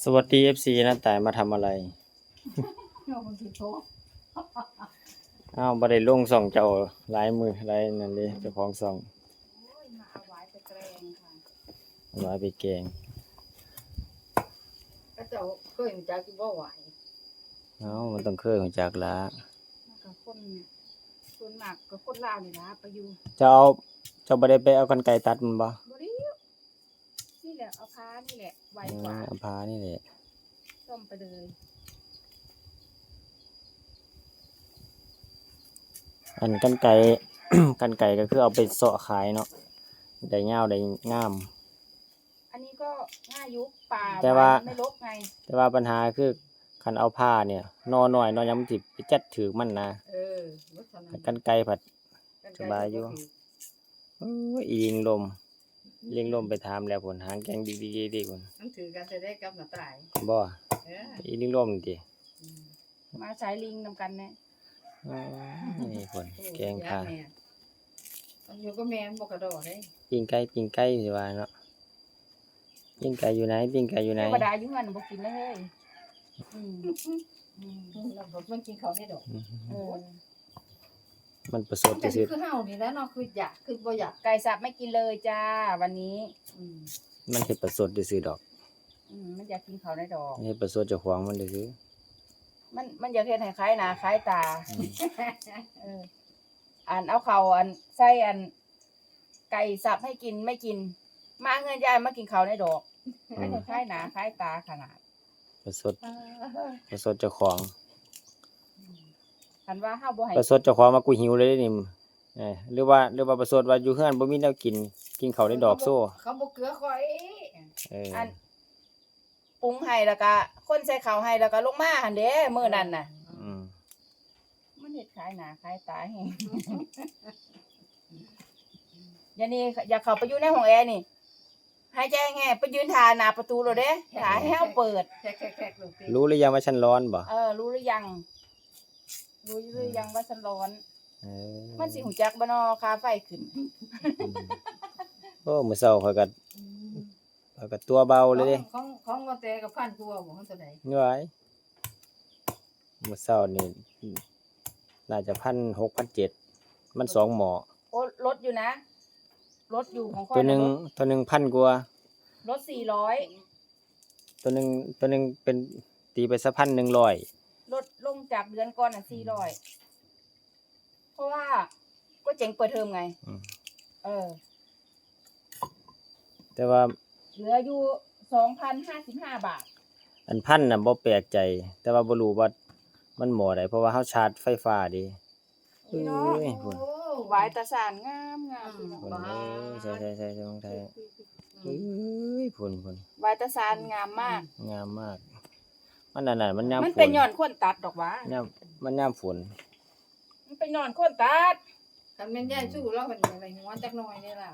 สวัสดี FC นะแต่มาทำอะไรอ้าวบ่ได้ลงส่องเจ้าหลายมือหลายนั่นเด้เจ้าของส่องมาเอาไว้ไปแกงค่ะเอาไว้ไปแกงก็เจ้าเคยจักอยู่บ่ไหวมันต้องเคยของจักละมันก็คนส่วนมากก็คนลาวนี่ล่ะไปอยู่เจ้าบ่ได้ไปเอากรรไกรตัดมันบ่บ่ได้นี่แหละเอาพานี่แหละไวกว่าเอาพานี่แหละต้มไปเลย อันกรรไกร กรรไกรก็คือเอาไปเสาะขายเนาะได้ยาวได้งามอันนี้ก็ง่ายยุคป่าแต่ว่าไม่รกไงแต่ว่าปัญหาคือคันเอาผ้าเนี่ยนอน้อยนอยังมันสิไปจัดถือมันนะกรรไกรผัดสบายอยู่โอ้ยลิงลมไปถามแล้วผลหางแกงดีๆพุ่นมันถือกันจะได้กับหน้าตายบ่อีลิงลมติมาใช้ลิงนำกันแน่นี่พุ่นแกงค่ะมันอยู่ก็แม่นบ่กระโดดเด้ปิ้งไก่สิว่าเนาะปิ้งไก่อยู่ไหนธรรมดาอยู่งั้นบ่กินเลยเฮ้ยแล้วบ่มันกินข้าวได้ดอกมันประสดซื่อคือเฮานี่แหละเนาะคืออยากคือบ่อยากไก่สับไม่กินเลยจ้าวันนี้มันเฮ็ดประสดซื่อดอกมันอยากกินข้าวได้ดอกเฮ็ดประสดเจ้าของมันซื่อมันอยากเฮ็ดให้คล้ายหน้าคล้ายตาอันเอาข้าวอันใส่อันไก่สับให้กินไม่กินมาเงินยายมากินข้าวได้ดอกให้คล้ายหน้าคล้ายตาขนาดประสดเจ้าของคันว่าเฮาบ่ให้ประสดเจ้าของมากูหิวเลยนี่หรือว่าประสดว่าอยู่เฮือนบ่มีแนวกินข้าวได้ดอกโซ่เขาบ่เกลือข่อยอันปรุงให้แล้วก็คนใส่ข้าวให้แล้วก็ลงมาหั่นเด้มื้อนั้นน่ะมันเฮ็ดคล้ายหน้าคล้ายตาแฮงอย่างนี้อยากเข้าไปอยู่ในห้องแอร์นี่หายใจแง่ไปยืนท่าหน้าประตูโลดเด้ท่าให้เฮาเปิดรู้หรือยังว่าฉันร้อนบ่รู้หรือยังว่าฉันร้อนมันสิหูจักบ่น้อค่าไฟขึ้นโอ้มื้อเช้าข้อยก็ตัวเบาเลยเด้ของบ่แต่กับพันกว่าบ่เท่าใดเหนื่อยมื้อเช้านี่น่าจะ 1,600 1,700 มัน2หม้อโอ้ลดอยู่นะลดอยู่ของข้อยตัวนึง 1,000 กว่าลด400ตัวนึงเป็นตีไปซะ 1,100 ลดลงจากเดือนก่อนน่ะ400เพราะว่าก็เจ๋งเปิดเทอมไงแต่ว่าเหลืออยู่ 2,055 บาทอัน1,000น่ะบ่แปลกใจแต่ว่าบ่รู้ว่ามันหม้อใดเพราะว่าเฮาชาร์จไฟฟ้าดิพุ่นหวายตาสานงามพี่น้องใช่ๆๆของไทยพุ่นหวายตาสานงามมากมันนั่นน่ะมันยามฝนมันเป็นย้อนคนตัดดอกหว่ามันยามฝนมันเป็นย้อนคนตัดคันแม่นยายสู้เราเพิ่นอะไรหัวจักหน่อยนี่ล่ะ